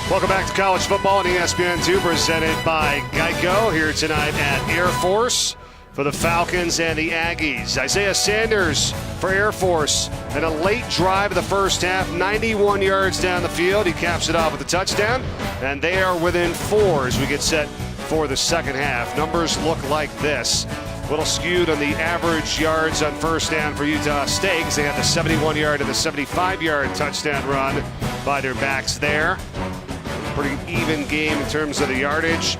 Welcome back to college football on ESPN2, presented by Geico, here tonight at Air Force for the Falcons and the Aggies. Isaiah Sanders for Air Force, and a late drive of the first half, 91 yards down the field. He caps it off with a touchdown, and they are within 4 as we get set for the second half. Numbers look like this. A little skewed on the average yards on first down for Utah State, because they had the 71-yard and the 75-yard touchdown run by their backs there. Pretty even game in terms of the yardage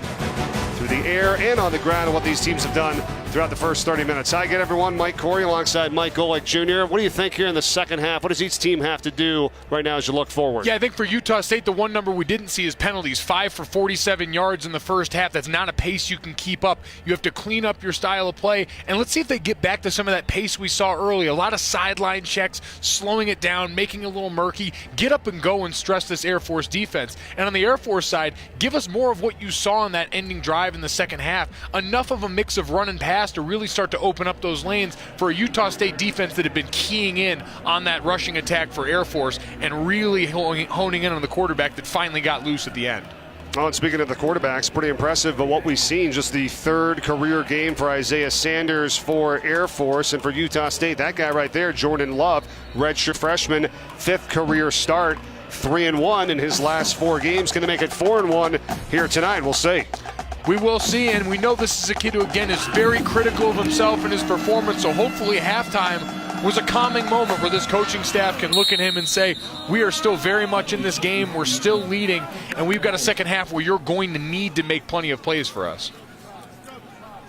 through the air and on the ground and what these teams have done throughout the first 30 minutes. Hi again, everyone. Mike Corey alongside Mike Golick Jr. What do you think here in the second half? What does each team have to do right now as you look forward? Yeah, I think for Utah State, the one number we didn't see is penalties. 5 for 47 yards in the first half. That's not a pace you can keep up. You have to clean up your style of play. And let's see if they get back to some of that pace we saw early. A lot of sideline checks, slowing it down, making it a little murky. Get up and go and stress this Air Force defense. And on the Air Force side, give us more of what you saw in that ending drive in the second half. Enough of a mix of run and pass to really start to open up those lanes for a Utah State defense that had been keying in on that rushing attack for Air Force and really honing in on the quarterback that finally got loose at the end. Oh, and speaking of the quarterbacks, pretty impressive, but what we've seen, just the third career game for Isaiah Sanders for Air Force, and for Utah State, that guy right there, Jordan Love, redshirt freshman, 5th career start, 3-1 in his last 4 games. Going to make it 4-1 here tonight. We'll see. We will see, and we know this is a kid who, again, is very critical of himself and his performance, so hopefully halftime was a calming moment where this coaching staff can look at him and say, we are still very much in this game, we're still leading, and we've got a second half where you're going to need to make plenty of plays for us.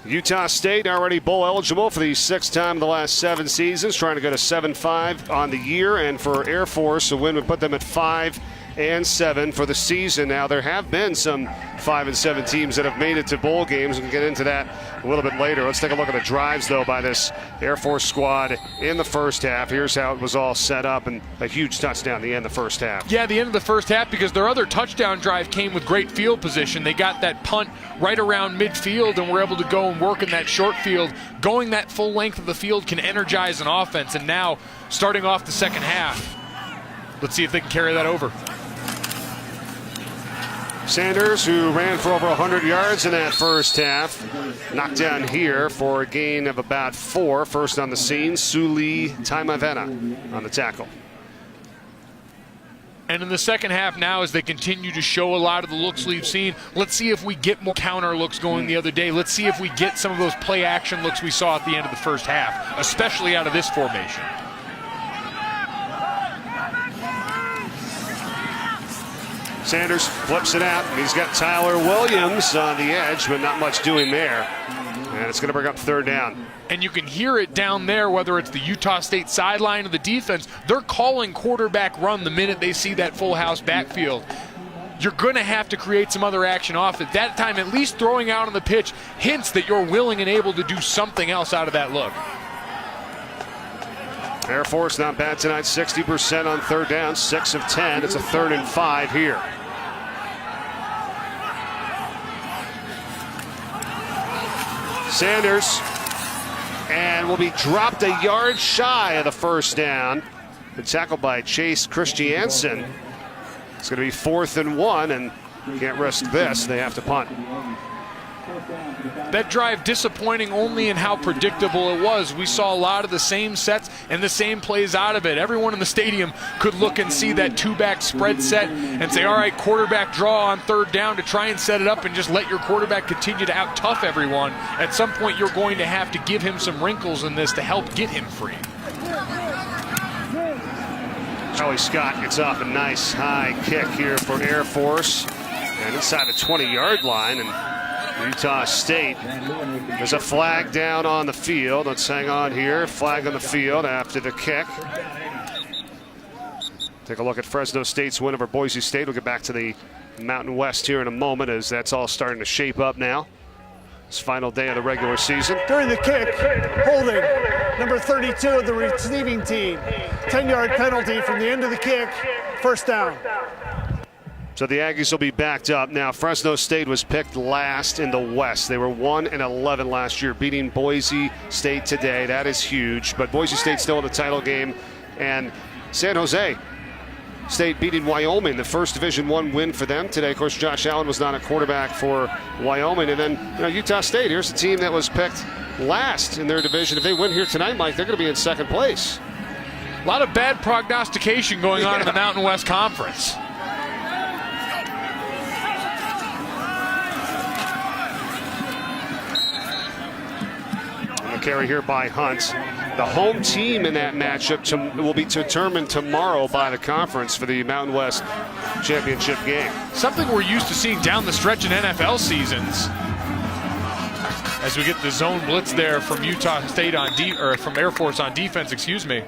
Utah State already bowl eligible for the 6th time in the last 7 seasons, trying to go to 7-5 on the year, and for Air Force, a win would put them at 5-7 for the season. Now, there have been some 5-7 teams that have made it to bowl games. We can get into that a little bit later. Let's take a look at the drives, though, by this Air Force squad in the first half. Here's how it was all set up, and a huge touchdown at the end of the first half. Yeah, the end of the first half, because their other touchdown drive came with great field position. They got that punt right around midfield and were able to go and work in that short field. Going that full length of the field can energize an offense, and now, starting off the second half, let's see if they can carry that over. Sanders, who ran for over 100 yards in that first half, knocked down here for a gain of about 4. First on the scene, Suli Taimavena on the tackle. And in the second half now, as they continue to show a lot of the looks we've seen, let's see if we get more counter looks going the other day. Let's see if we get some of those play action looks we saw at the end of the first half, especially out of this formation. Sanders flips it out. He's got Tyler Williams on the edge, but not much doing there. And it's going to bring up 3rd down. And you can hear it down there, whether it's the Utah State sideline or the defense. They're calling quarterback run the minute they see that full house backfield. You're going to have to create some other action off it. That time, at least throwing out on the pitch hints that you're willing and able to do something else out of that look. Air Force not bad tonight, 60% on 3rd down, 6 of 10. It's a 3rd and 5 here. Sanders, and will be dropped a yard shy of the first down. Been tackled by Chase Christiansen. It's going to be 4th and 1, and can't risk this. They have to punt. That drive disappointing only in how predictable it was. We saw a lot of the same sets and the same plays out of it. Everyone in the stadium could look and see that 2-back spread set and say, all right, quarterback draw on 3rd down to try and set it up and just let your quarterback continue to out-tough everyone. At some point, you're going to have to give him some wrinkles in this to help get him free. Charlie Scott gets off a nice high kick here for Air Force. And inside the 20-yard line, and Utah State. There's a flag down on the field. Let's hang on here. Flag on the field after the kick. Take a look at Fresno State's win over Boise State. We'll get back to the Mountain West here in a moment, as that's all starting to shape up now. It's final day of the regular season. During the kick, holding number 32 of the receiving team. 10-yard penalty from the end of the kick. First down. So the Aggies will be backed up. Now, Fresno State was picked last in the West. They were 1-11 last year, beating Boise State today. That is huge. But Boise State still in the title game. And San Jose State beating Wyoming, the first Division I win for them today. Of course, Josh Allen was not a quarterback for Wyoming. And then Utah State, here's a team that was picked last in their division. If they win here tonight, Mike, they're going to be in second place. A lot of bad prognostication going on in the Mountain West Conference. Carry here by Hunt. The home team in that matchup will be determined tomorrow by the conference for the Mountain West Championship game. Something we're used to seeing down the stretch in NFL seasons. As we get the zone blitz there from Utah State from Air Force on defense, excuse me.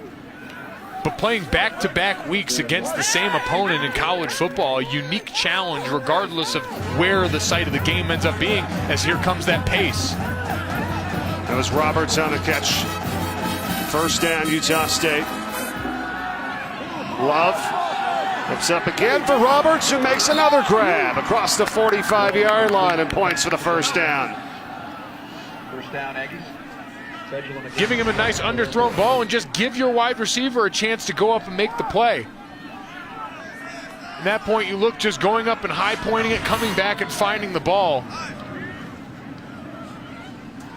But playing back-to-back weeks against the same opponent in college football, a unique challenge regardless of where the site of the game ends up being, as here comes that pace. That was Roberts on the catch. First down, Utah State. Love looks up again for Roberts, who makes another grab across the 45-yard line and points for the first down. First down, Aggies. Giving him a nice underthrown ball and just give your wide receiver a chance to go up and make the play. At that point, you look just going up and high pointing it, coming back and finding the ball.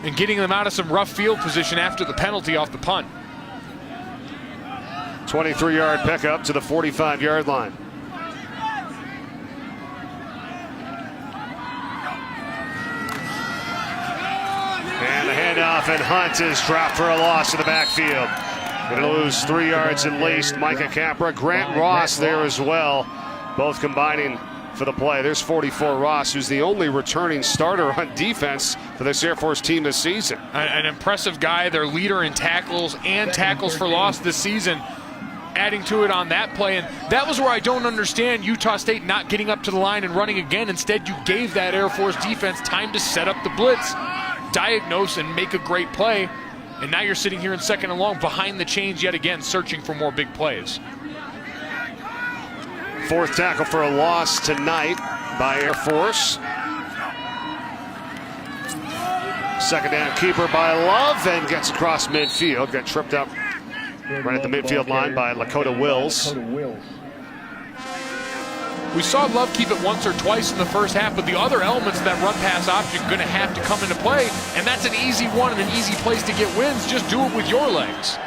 And getting them out of some rough field position after the penalty off the punt. 23-yard pickup to the 45-yard line. And the handoff, and Hunt is dropped for a loss in the backfield. Going to lose 3 yards at least. Micah Capra, Grant Ross there as well, both combining for the play. There's 44 Ross, who's the only returning starter on defense for this Air Force team this season. An impressive guy, their leader in tackles and tackles for loss this season, adding to it on that play. And that was where I don't understand Utah State not getting up to the line and running again. Instead, you gave that Air Force defense time to set up the blitz, diagnose, and make a great play. And now you're sitting here in second and long behind the chains yet again, searching for more big plays. Fourth tackle for a loss tonight by Air Force. Second down keeper by Love, and gets across midfield. Got tripped up right at the midfield line by Lakota Wills. We saw Love keep it once or twice in the first half, but the other elements of that run-pass option are going to have to come into play, and that's an easy one and an easy place to get wins. Just do it with your legs.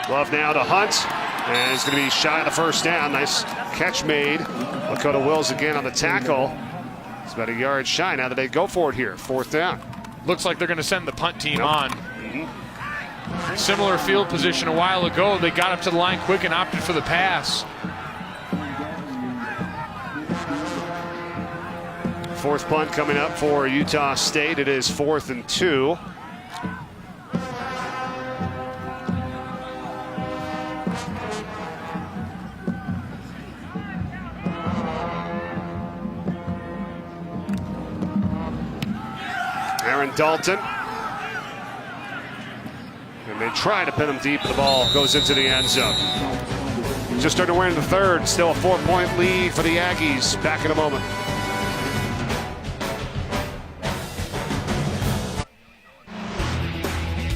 Love now to Hunt. And he's going to be shy of the first down. Nice catch made. Lakota Wills again on the tackle. It's about a yard shy now that they go for it here. Fourth down. Looks like they're going to send the punt team on. Similar field position a while ago. They got up to the line quick and opted for the pass. Fourth punt coming up for Utah State. It is 4th and 2. Aaron Dalton. And they try to pin him deep, but the ball goes into the end zone. Just starting to win in the third. Still a 4-point lead for the Aggies. Back in a moment.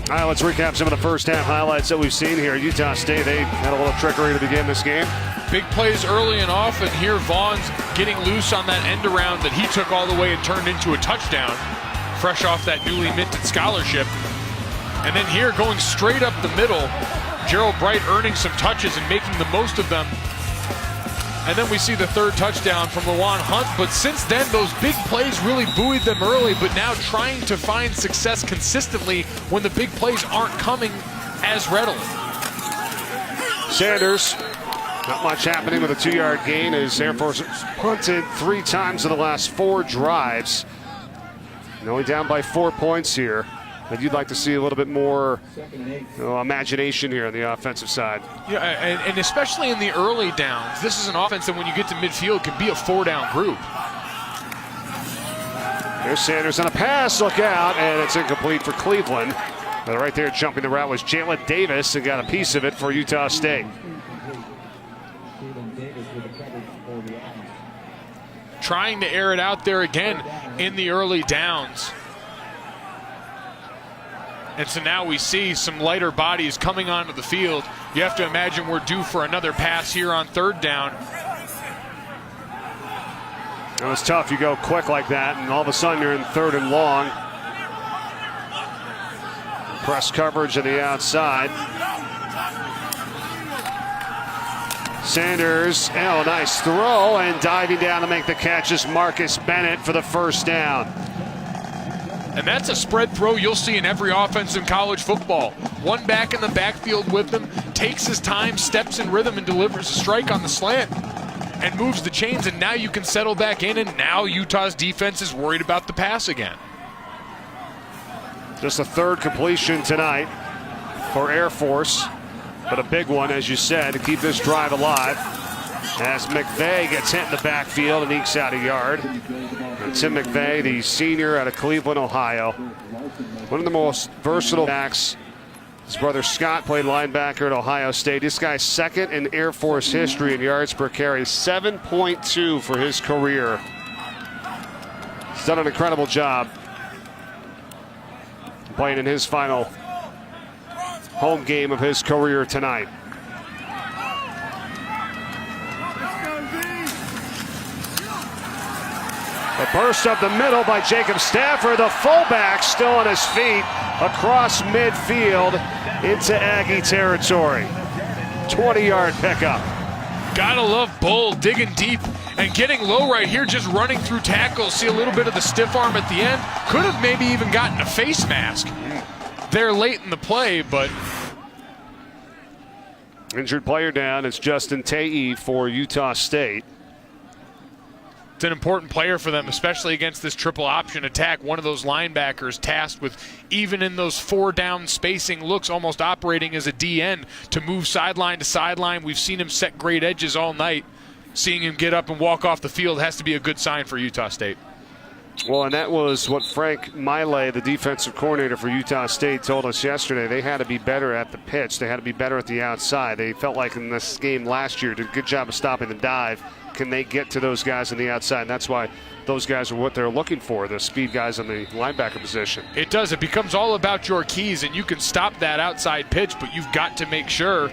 All right, let's recap some of the first half highlights that we've seen here. Utah State, they had a little trickery to begin this game. Big plays early and often. Here, Vaughn's getting loose on that end around that he took all the way and turned into a touchdown, fresh off that newly minted scholarship. And then here, going straight up the middle, Gerald Bright earning some touches and making the most of them. And then we see the third touchdown from Lawan Hunt. But since then, those big plays really buoyed them early, but now trying to find success consistently when the big plays aren't coming as readily. Sanders, not much happening with a 2-yard gain as Air Force punted 3 times in the last 4 drives. And only down by 4 points here. But you'd like to see a little bit more imagination here on the offensive side. Yeah, and especially in the early downs. This is an offense that when you get to midfield can be a 4-down group. There's Sanders on a pass, look out, and it's incomplete for Cleveland. But right there jumping the route was Jalen Davis and got a piece of it for Utah State. Trying to air it out there again in the early downs. And so now we see some lighter bodies coming onto the field. You have to imagine we're due for another pass here on 3rd down. It was tough. You go quick like that, and all of a sudden you're in 3rd and long. Press coverage on the outside. Sanders, oh, nice throw, and diving down to make the catch is Marcus Bennett for the 1st down. And that's a spread throw you'll see in every offense in college football. One back in the backfield with him, takes his time, steps in rhythm, and delivers a strike on the slant and moves the chains, and now you can settle back in, and now Utah's defense is worried about the pass again. Just a 3rd completion tonight for Air Force, but a big one, as you said, to keep this drive alive. As McVay gets hit in the backfield and ekes out a yard. And Tim McVay, the senior out of Cleveland, Ohio. One of the most versatile backs. His brother Scott played linebacker at Ohio State. This guy's 2nd in Air Force history in yards per carry, 7.2 for his career. He's done an incredible job playing in his final home game of his career tonight. A burst up the middle by Jacob Stafford. The fullback still on his feet across midfield into Aggie territory. 20-yard pickup. Gotta love Bull digging deep and getting low right here, just running through tackles. See a little bit of the stiff arm at the end. Could have maybe even gotten a face mask there late in the play, but injured player down. It's Justin Tae for Utah State. it's an important player for them, especially against this triple option attack. One of those linebackers tasked with, even in those 4-down spacing looks, almost operating as a DN to move sideline to sideline. We've seen him set great edges all night. Seeing him get up and walk off the field has to be a good sign for Utah State. Well, and that was what Frank Maile, the defensive coordinator for Utah State, told us yesterday. They had to be better at the pitch. They had to be better at the outside. They felt like in this game last year, did a good job of stopping the dive. Can they get to those guys on the outside? And that's why those guys are what they're looking for, the speed guys in the linebacker position. It does. It becomes all about your keys, and you can stop that outside pitch, but you've got to make sure,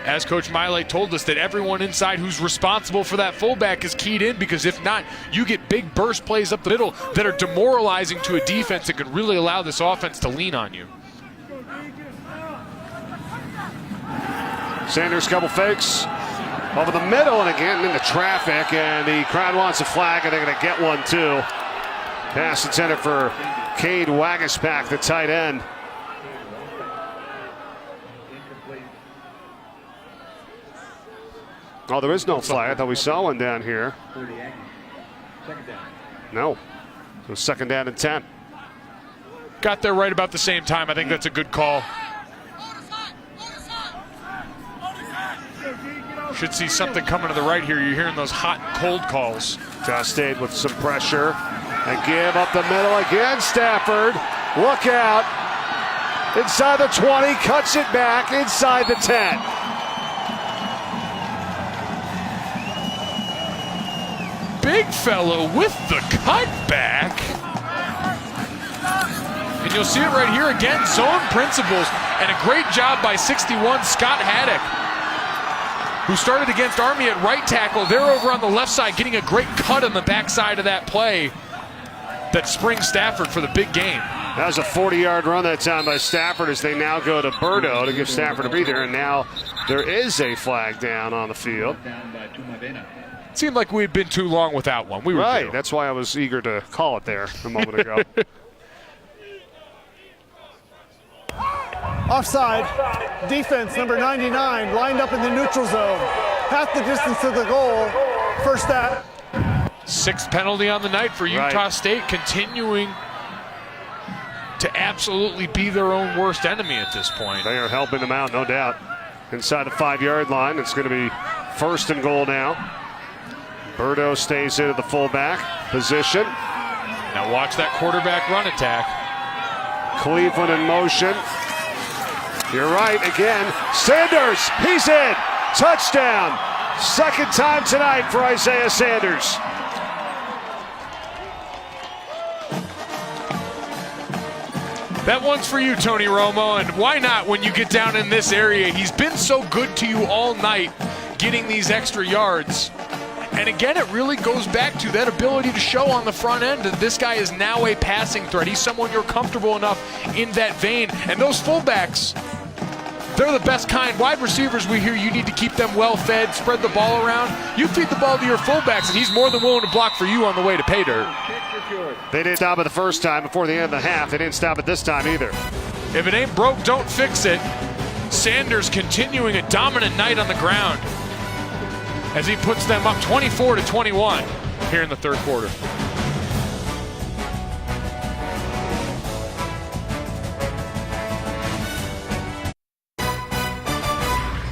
as Coach Maile told us, that everyone inside who's responsible for that fullback is keyed in, because if not, you get big burst plays up the middle that are demoralizing to a defense that could really allow this offense to lean on you. Sanders, couple fakes over the middle and again into traffic, and the crowd wants a flag, and they're going to get one too. Pass intended for Cade Wagaspack, the tight end. Oh, there is no flag. I thought we saw one down here. No. So 2nd down and 10. Got there right about the same time. I think that's a good call. Should see something coming to the right here. You're hearing those hot and cold calls. Utah State with some pressure. And give up the middle again. Stafford, look out. Inside the 20, cuts it back inside the 10. Big fellow with the cutback. And you'll see it right here again, zone principles, and a great job by 61 Scott Haddock, who started against Army at right tackle. They're over on the left side getting a great cut on the backside of that play that springs Stafford for the big game. That was a 40-yard run that time by Stafford as they now go to Burdo to give Stafford a breather, and now there is a flag down on the field. Seemed like we had been too long without one. We were right. due. That's why I was eager to call it there a moment ago. Offside. Defense, number 99, lined up in the neutral zone. Half the distance to the goal. First down. 6th penalty on the night for Utah State, continuing to absolutely be their own worst enemy at this point. They are helping them out, no doubt. Inside the 5-yard line, it's going to be 1st and goal now. Burdo stays into the fullback position. Now watch that quarterback run attack. Cleveland in motion. You're right, again. Sanders, he's in. Touchdown. 2nd time tonight for Isaiah Sanders. That one's for you, Tony Romo, and why not when you get down in this area? He's been so good to you all night, getting these extra yards. And again, it really goes back to that ability to show on the front end that this guy is now a passing threat. He's someone you're comfortable enough in that vein. And those fullbacks, they're the best kind. Wide receivers, we hear you need to keep them well fed, spread the ball around. You feed the ball to your fullbacks, and he's more than willing to block for you on the way to pay dirt. They didn't stop it the first time before the end of the half. They didn't stop it this time either. If it ain't broke, don't fix it. Sanders continuing a dominant night on the ground as he puts them up 24-21 here in the third quarter.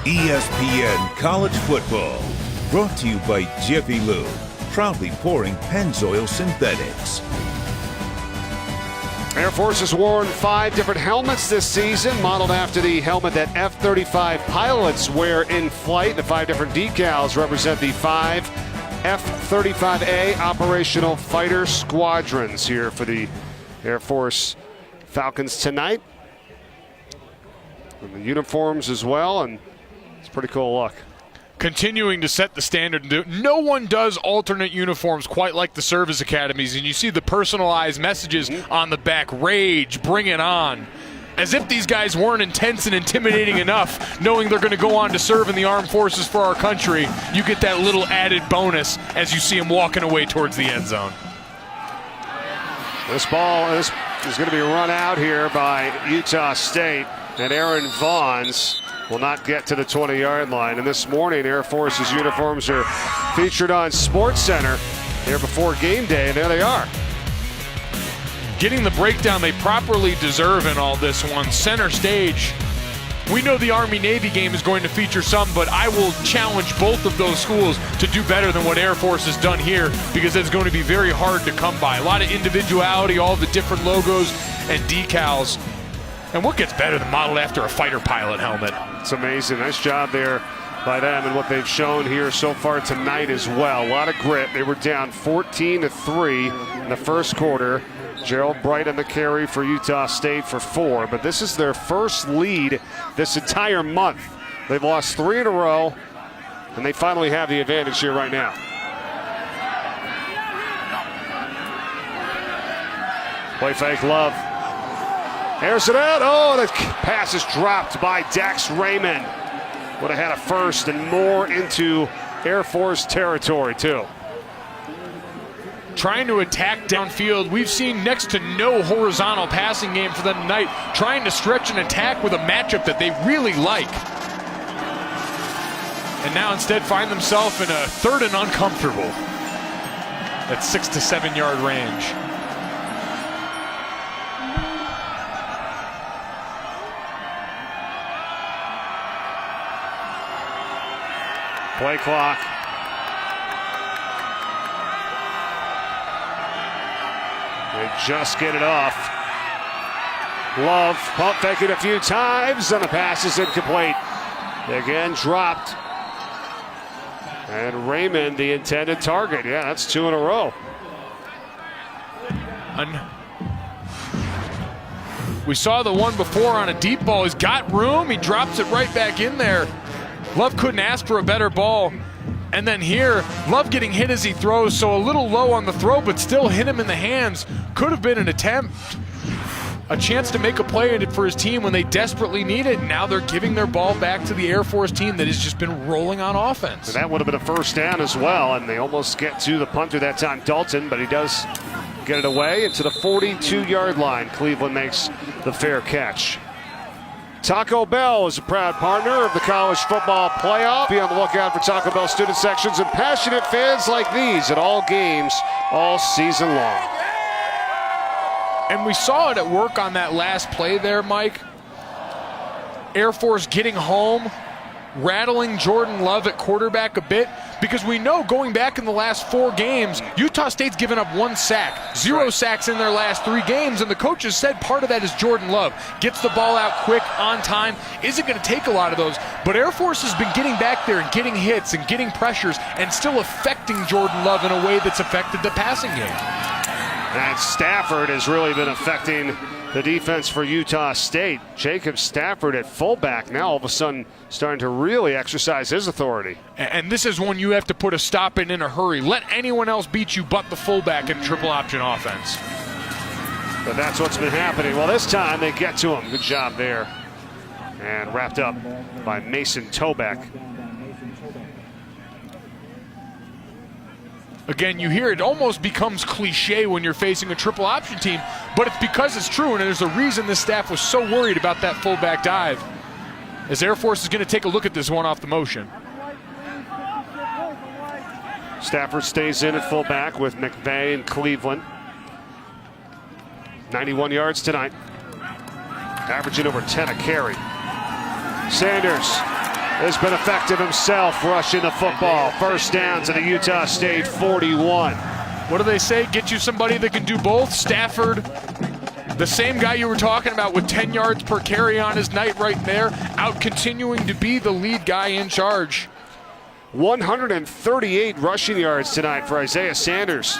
ESPN College Football, brought to you by Jiffy Lube, proudly pouring Pennzoil Synthetics. Air Force has worn 5 different helmets this season, modeled after the helmet that F-35 pilots wear in flight. The 5 different decals represent the 5 F-35A operational fighter squadrons here for the Air Force Falcons tonight. And the uniforms as well, and it's a pretty cool look. Continuing to set the standard. No one does alternate uniforms quite like the service academies, and you see the personalized messages on the back. Rage, bring it on. As if these guys weren't intense and intimidating enough, knowing they're going to go on to serve in the armed forces for our country. You get that little added bonus as you see them walking away towards the end zone. This ball is going to be run out here by Utah State, and Aaron Vaughns will not get to the 20-yard line. And this morning, Air Force's uniforms are featured on SportsCenter here before game day, and there they are. Getting the breakdown they properly deserve in all this one. Center stage. We know the Army-Navy game is going to feature some, but I will challenge both of those schools to do better than what Air Force has done here, because it's going to be very hard to come by. A lot of individuality, all the different logos and decals. And what gets better than modeled after a fighter pilot helmet? It's amazing. Nice job there by them and what they've shown here so far tonight as well. A lot of grit. They were down 14-3 in the first quarter. Gerald Bright on the carry for Utah State for 4. But this is their first lead this entire month. They've lost 3 in a row, and they finally have the advantage here right now. Play fake, Love. Airs it out. Oh, the pass is dropped by Dax Raymond. Would have had a first and more into Air Force territory, too. Trying to attack downfield. We've seen next to no horizontal passing game for them tonight. Trying to stretch and attack with a matchup that they really like. And now instead find themselves in a third and uncomfortable at 6 to 7 yard range. Play clock. They just get it off. Love pump fake it a few times, and the pass is incomplete. Again, dropped. And Raymond, the intended target. Yeah, that's 2 in a row. We saw the one before on a deep ball. He's got room. He drops it right back in there. Love couldn't ask for a better ball. And then here, Love getting hit as he throws, so a little low on the throw, but still hit him in the hands. Could have been an attempt. A chance to make a play for his team when they desperately need it. Now they're giving their ball back to the Air Force team that has just been rolling on offense. And that would have been a first down as well, and they almost get to the punter that time, Dalton, but he does get it away into the 42-yard line. Cleveland makes the fair catch. Taco Bell is a proud partner of the College Football Playoff. Be on the lookout for Taco Bell student sections and passionate fans like these at all games all season long. And we saw it at work on that last play there, Mike. Air Force getting home, rattling Jordan Love at quarterback a bit, because we know going back in the last 4 games, Utah State's given up 1 sack, 0 sacks in their last 3 games, and the coaches said part of that is Jordan Love. Gets the ball out quick, on time, isn't going to take a lot of those, but Air Force has been getting back there and getting hits and getting pressures and still affecting Jordan Love in a way that's affected the passing game. And Stafford has really been affecting the defense for Utah State. Jacob Stafford at fullback now all of a sudden starting to really exercise his authority. And this is one you have to put a stop in a hurry. Let anyone else beat you but the fullback in triple option offense. But that's what's been happening. Well, this time they get to him. Good job there. And wrapped up by Mason Toback. Again, you hear it almost becomes cliche when you're facing a triple option team, but it's because it's true, and there's a reason this staff was so worried about that fullback dive. As Air Force is going to take a look at this one off the motion. Stafford stays in at fullback with McVay and Cleveland. 91 yards tonight. Averaging over 10 a carry. Sanders has been effective himself rushing the football. First down to the Utah State 41. What do they say? Get you somebody that can do both. Stafford, the same guy you were talking about with 10 yards per carry on his night right there, out continuing to be the lead guy in charge. 138 rushing yards tonight for Isaiah Sanders.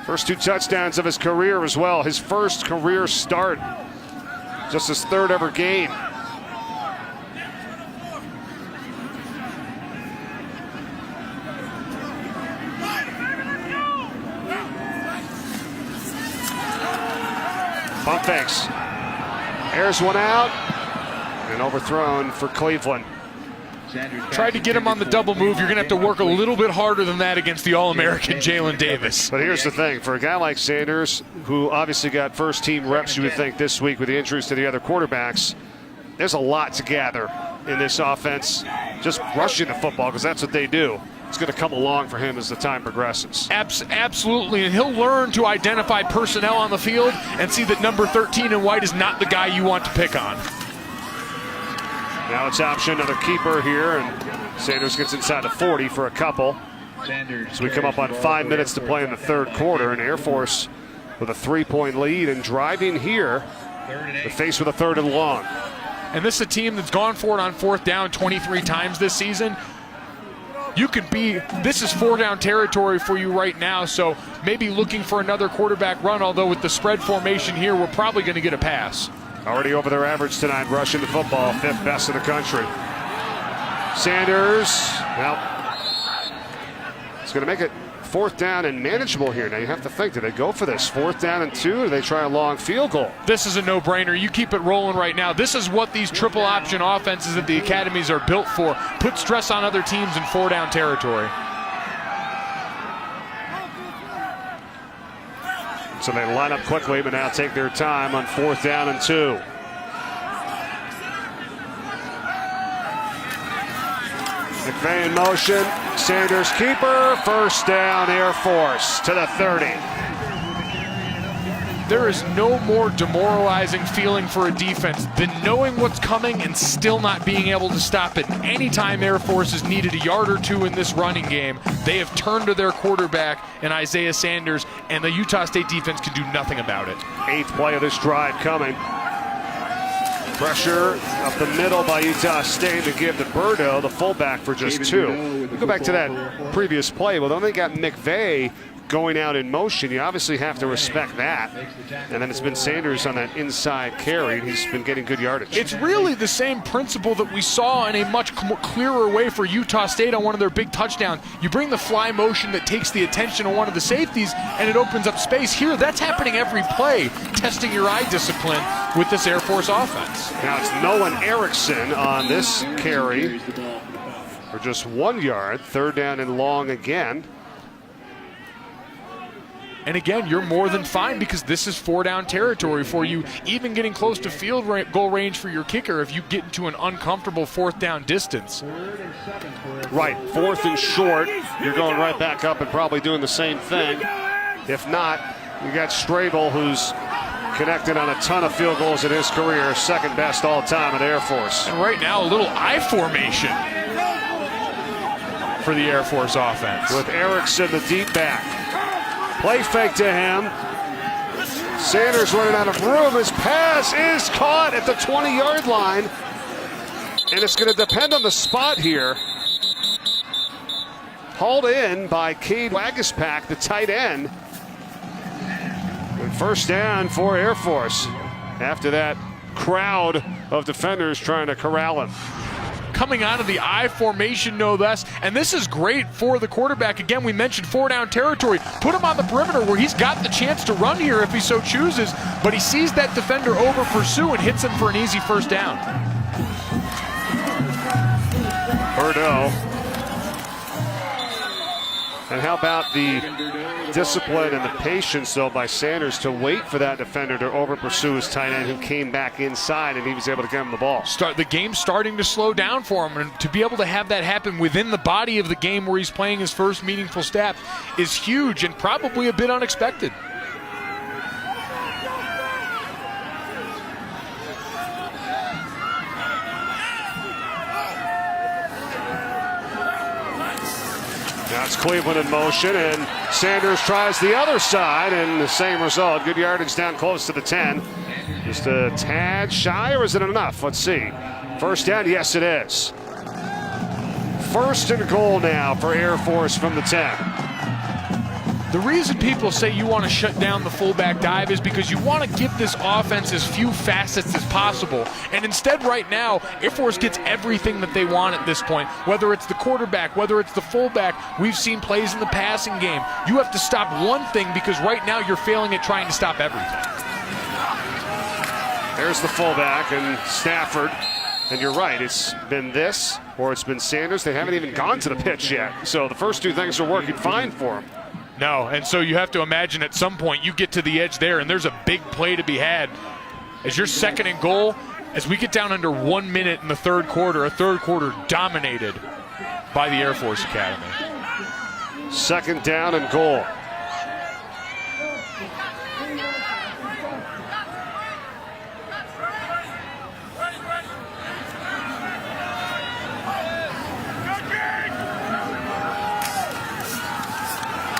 First 2 touchdowns of his career as well. His first career start. Just his 3rd ever game. Pump fakes. Airs one out. And overthrown for Cleveland. Tried to get him on the double move. You're going to have to work a little bit harder than that against the All-American Jalen Davis. But here's the thing. For a guy like Sanders, who obviously got first-team reps, you would think, this week with the injuries to the other quarterbacks, there's a lot to gather in this offense. Just rushing the football, because that's what they do. It's going to come along for him as the time progresses. Absolutely, and he'll learn to identify personnel on the field and see that number 13 in white is not the guy you want to pick on. Now it's option, another keeper here, and Sanders gets inside the 40 for a couple. So we come up on 5 minutes to play in the 3rd quarter, and Air Force with a 3-point lead and driving here, but faced with a 3rd and long. And this is a team that's gone for it on 4th down 23 times this season. This is 4-down territory for you right now, so maybe looking for another quarterback run, although with the spread formation here, we're probably going to get a pass. Already over their average tonight, rushing the football, 5th best in the country. Sanders, well, it's going to make it 4th down and manageable here. Now you have to think, do they go for this 4th down and 2, or do they try a long field goal? This is a no-brainer. You keep it rolling right now. This is what these triple option offenses at the academies are built for. Put stress on other teams in 4-down territory. So they line up quickly, but now take their time on 4th down and 2. McVay in motion. Sanders keeper. First down, Air Force to the 30. There is no more demoralizing feeling for a defense than knowing what's coming and still not being able to stop it. Anytime Air Force has needed a yard or two in this running game, they have turned to their quarterback and Isaiah Sanders, and the Utah State defense can do nothing about it. 8th play of this drive coming. Pressure up the middle by Utah State to give to Burdo, the fullback, for just 2. We go back to that previous play. Well, then they got McVay going out in motion. You obviously have to respect that. And then it's been Sanders on that inside carry, and he's been getting good yardage. It's really the same principle that we saw in a much clearer way for Utah State on one of their big touchdowns. You bring the fly motion that takes the attention of one of the safeties, and it opens up space. Here, that's happening every play, testing your eye discipline with this Air Force offense. Now it's Nolan Erickson on this carry for just 1 yard. 3rd down and long again. And again, you're more than fine because this is 4-down territory for you. Even getting close to field goal range for your kicker if you get into an uncomfortable 4th down distance. Right, 4th and short. You're going right back up and probably doing the same thing. If not, you got Strabel, who's connected on a ton of field goals in his career, 2nd best all time at Air Force. And right now, a little I formation for the Air Force offense. With Erickson, the deep back. Play fake to him. Sanders running out of room. His pass is caught at the 20-yard line. And it's going to depend on the spot here. Hauled in by Cade Wagispack, the tight end. And first down for Air Force after that crowd of defenders trying to corral him. Coming out of the I formation, no less. And this is great for the quarterback. Again, we mentioned 4-down territory. Put him on the perimeter where he's got the chance to run here if he so chooses. But he sees that defender over pursue and hits him for an easy first down. Bordeaux. And how about the discipline and the patience, though, by Sanders to wait for that defender to over-pursue his tight end, who came back inside, and he was able to get him the ball. The game's starting to slow down for him, and to be able to have that happen within the body of the game where he's playing his first meaningful snap is huge and probably a bit unexpected. Now it's Cleveland in motion, and Sanders tries the other side, and the same result. Good yardage down close to the 10. Just a tad shy, or is it enough? Let's see. First down, yes it is. First and goal now for Air Force from the 10. The reason people say you want to shut down the fullback dive is because you want to give this offense as few facets as possible. And instead right now, Air Force gets everything that they want at this point. Whether it's the quarterback, whether it's the fullback, we've seen plays in the passing game. You have to stop one thing because right now you're failing at trying to stop everything. There's the fullback and Stafford. And you're right, it's been this or it's been Sanders. They haven't even gone to the pitch yet. So the first two things are working fine for them. No, and so you have to imagine at some point you get to the edge there and there's a big play to be had. As your second and goal, as we get down under 1 minute in the third quarter, a third quarter dominated by the Air Force Academy. Second down and goal.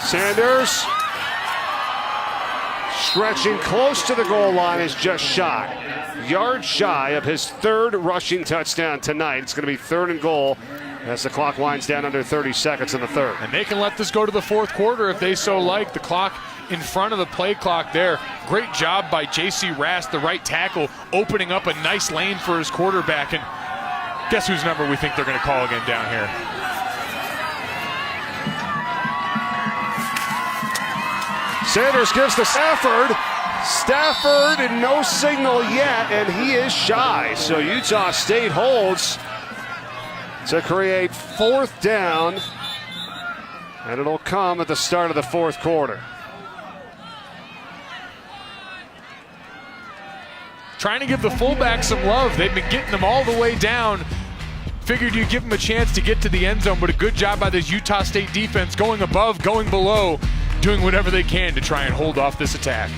Sanders, stretching close to the goal line, is just shy. Yard shy of his third rushing touchdown tonight. It's going to be third and goal as the clock winds down under 30 seconds in the third. And they can let this go to the fourth quarter if they so like. The clock in front of the play clock there. Great job by J.C. Rast, the right tackle, opening up a nice lane for his quarterback. And guess whose number we think they're going to call again down here? Sanders gives to Stafford. Stafford and no signal yet, and he is shy. So Utah State holds to create fourth down, and it'll come at the start of the fourth quarter. Trying to give the fullback some love. They've been getting them all the way down. Figured you'd give them a chance to get to the end zone, but a good job by this Utah State defense going above, going below, doing whatever they can to try and hold off this attack.